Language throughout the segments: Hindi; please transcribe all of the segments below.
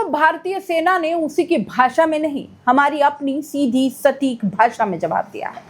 भारतीय सेना ने उसी की भाषा में नहीं, हमारी अपनी सीधी सटीक भाषा में जवाब दिया है।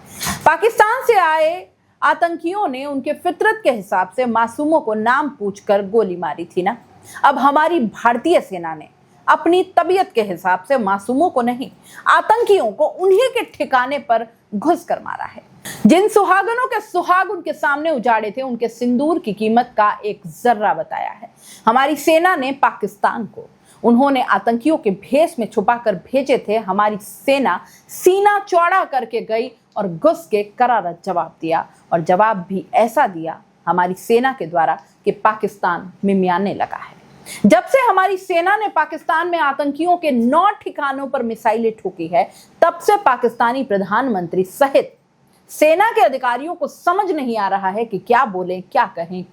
पाकिस्तान से आए आतंकियों ने उनके फितरत के हिसाब से मासूमों को नाम पूछकर गोली मारी थी ना। अब हमारी भारतीय सेना ने अपनी तबीयत के हिसाब से मासूमों को नहीं, आतंकियों को उन्हीं के ठिकाने पर घुस कर मारा है। जिन सुहागनों के सुहाग उनके सामने उजाड़े थे, उनके सिंदूर की कीमत का एक जर्रा बताया है हमारी सेना ने पाकिस्तान को। उन्होंने आतंकियों के भेष में छुपाकर भेजे थे, हमारी सेना सीना चौड़ा करके गई और घुस के करारा जवाब दिया, और जवाब भी ऐसा दिया हमारी सेना के द्वारा कि पाकिस्तान मिमियाने लगा है। जब से हमारी सेना ने पाकिस्तान में आतंकियों के 9 ठिकानों पर मिसाइलें ठोकी है, तब से पाकिस्तानी प्रधानमंत्री सहित सेना के अधिकारियों को समझ नहीं आ रहा है कि क्या बोलें, क्या कहें,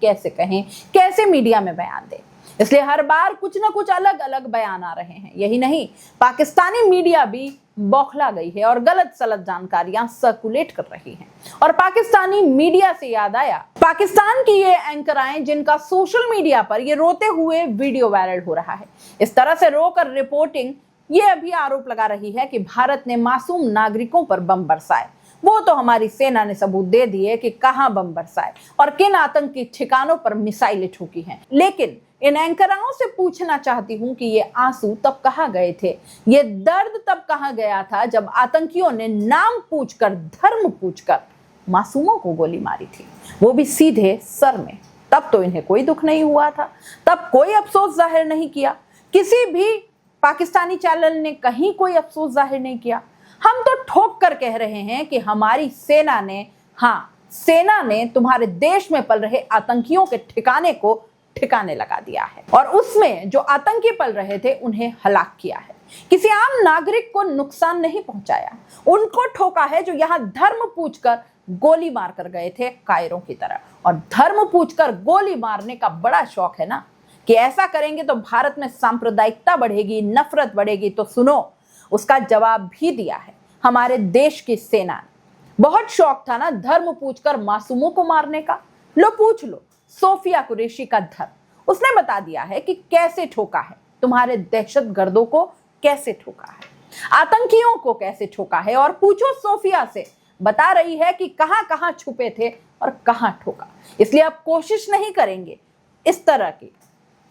कैसे मीडिया में बयान दें। इसलिए हर बार कुछ ना कुछ अलग अलग बयान आ रहे हैं। यही नहीं, पाकिस्तानी मीडिया भी बौखला गई है और गलत सलत जानकारियां सर्कुलेट कर रही हैं। और पाकिस्तानी मीडिया से याद आया, पाकिस्तान की ये एंकराएं जिनका सोशल मीडिया पर ये रोते हुए वीडियो वायरल हो रहा है, इस तरह से रोकर रिपोर्टिंग ये अभी आरोप लगा रही है कि भारत ने मासूम नागरिकों पर बम बरसाए। वो तो हमारी सेना ने सबूत दे दिए कि कहां बम बरसाए और किन आतंकी ठिकानों पर मिसाइलें ठोकी हैं। लेकिन इन एंकराओं से पूछना चाहती हूं कि ये आंसू तब कहां गए थे, ये दर्द तब कहां गया था जब आतंकियों ने नाम पूछकर, धर्म पूछकर मासूमों को गोली मारी थी, वो भी सीधे सर में। तब तो इन्हें कोई दुख नहीं हुआ था, तब कोई अफसोस जाहिर नहीं किया, किसी भी पाकिस्तानी चैनल ने कहीं कोई अफसोस जाहिर नहीं किया। हम तो ठोक कर कह रहे हैं कि हमारी सेना ने, हाँ, सेना ने तुम्हारे देश में पल रहे आतंकियों के ठिकाने को ठिकाने लगा दिया है, और उसमें जो आतंकी पल रहे थे उन्हें हलाक किया है। किसी आम नागरिक को नुकसान नहीं पहुंचाया, उनको ठोका है जो यहां धर्म पूछकर गोली मार कर गए थे कायरों की तरह। और धर्म पूछकर गोली मारने का बड़ा शौक है ना, कि ऐसा करेंगे तो भारत में सांप्रदायिकता बढ़ेगी, नफरत बढ़ेगी। तो सुनो, उसका जवाब भी दिया है हमारे देश की सेना ने। बहुत शौक था ना धर्म पूछकर मासूमों को मारने का। लो पूछ लो सोफिया कुरैशी का धर्म, उसने बता दिया है कि कैसे ठोका है, तुम्हारे दहशतगर्दों को कैसे ठोका है, आतंकियों को कैसे ठोका है। और पूछो सोफिया से, बता रही है कि कहां कहां छुपे थे और कहां ठोका। इसलिए अब कोशिश नहीं करेंगे इस तरह की।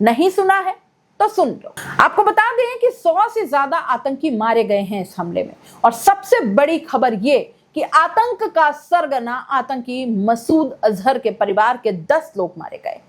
नहीं सुना है तो सुन लो। आपको बता दें कि 100 से ज्यादा आतंकी मारे गए हैं इस हमले में। और सबसे बड़ी खबर ये कि आतंक का सरगना आतंकी मसूद अजहर के परिवार के 10 लोग मारे गए।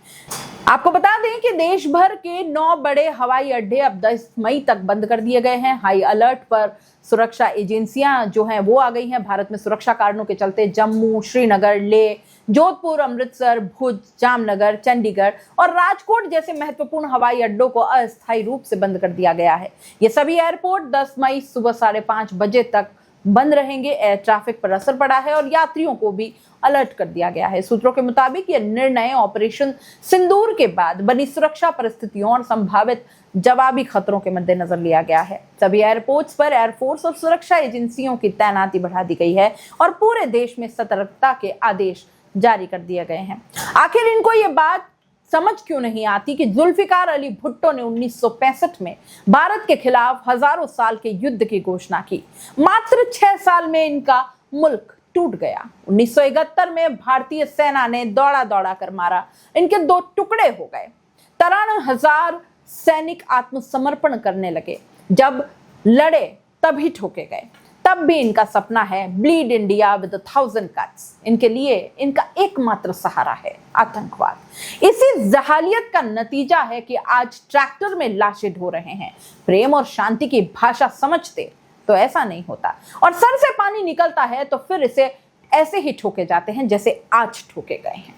आपको बता दें कि देश भर के 9 बड़े हवाई अड्डे अब 10 मई तक बंद कर दिए गए हैं। हाई अलर्ट पर सुरक्षा एजेंसियां जो हैं वो आ गई हैं। भारत में सुरक्षा कारणों के चलते जम्मू, श्रीनगर, लेह, जोधपुर, अमृतसर, भुज, जामनगर, चंडीगढ़ और राजकोट जैसे महत्वपूर्ण हवाई अड्डों को अस्थायी रूप से बंद कर दिया गया है। ये सभी एयरपोर्ट 10 मई सुबह 5:30 बजे तक बंद रहेंगे। एयर ट्रैफिक पर असर पड़ा है और यात्रियों को भी अलर्ट कर दिया गया है। सूत्रों के मुताबिक यह निर्णय ऑपरेशन सिंदूर के बाद बनी सुरक्षा परिस्थितियों और संभावित जवाबी खतरों के मद्देनजर लिया गया है। सभी एयरपोर्ट्स पर एयरफोर्स और सुरक्षा एजेंसियों की तैनाती बढ़ा दी गई है और पूरे देश में सतर्कता के आदेश जारी कर दिए गए हैं। आखिर इनको ये बात समझ क्यों नहीं आती कि जुल्फिकार अली भुट्टो ने 1965 में भारत के खिलाफ हजारों साल के युद्ध की घोषणा की। मात्र 6 साल में इनका मुल्क टूट गया। 1971 में भारतीय सेना ने दौड़ा दौड़ा कर मारा, इनके 2 टुकड़े हो गए। 53,000 सैनिक आत्मसमर्पण करने लगे। जब लड़े तभी ठोके गए। तब भी इनका सपना है ब्लीड इंडिया विद 1000 कट्स। इनके लिए इनका एकमात्र सहारा है आतंकवाद। इसी जहालियत का नतीजा है कि आज ट्रैक्टर में लाशें ढो रहे हैं। प्रेम और शांति की भाषा समझते तो ऐसा नहीं होता, और सर से पानी निकलता है तो फिर इसे ऐसे ही ठोके जाते हैं जैसे आज ठोके गए हैं।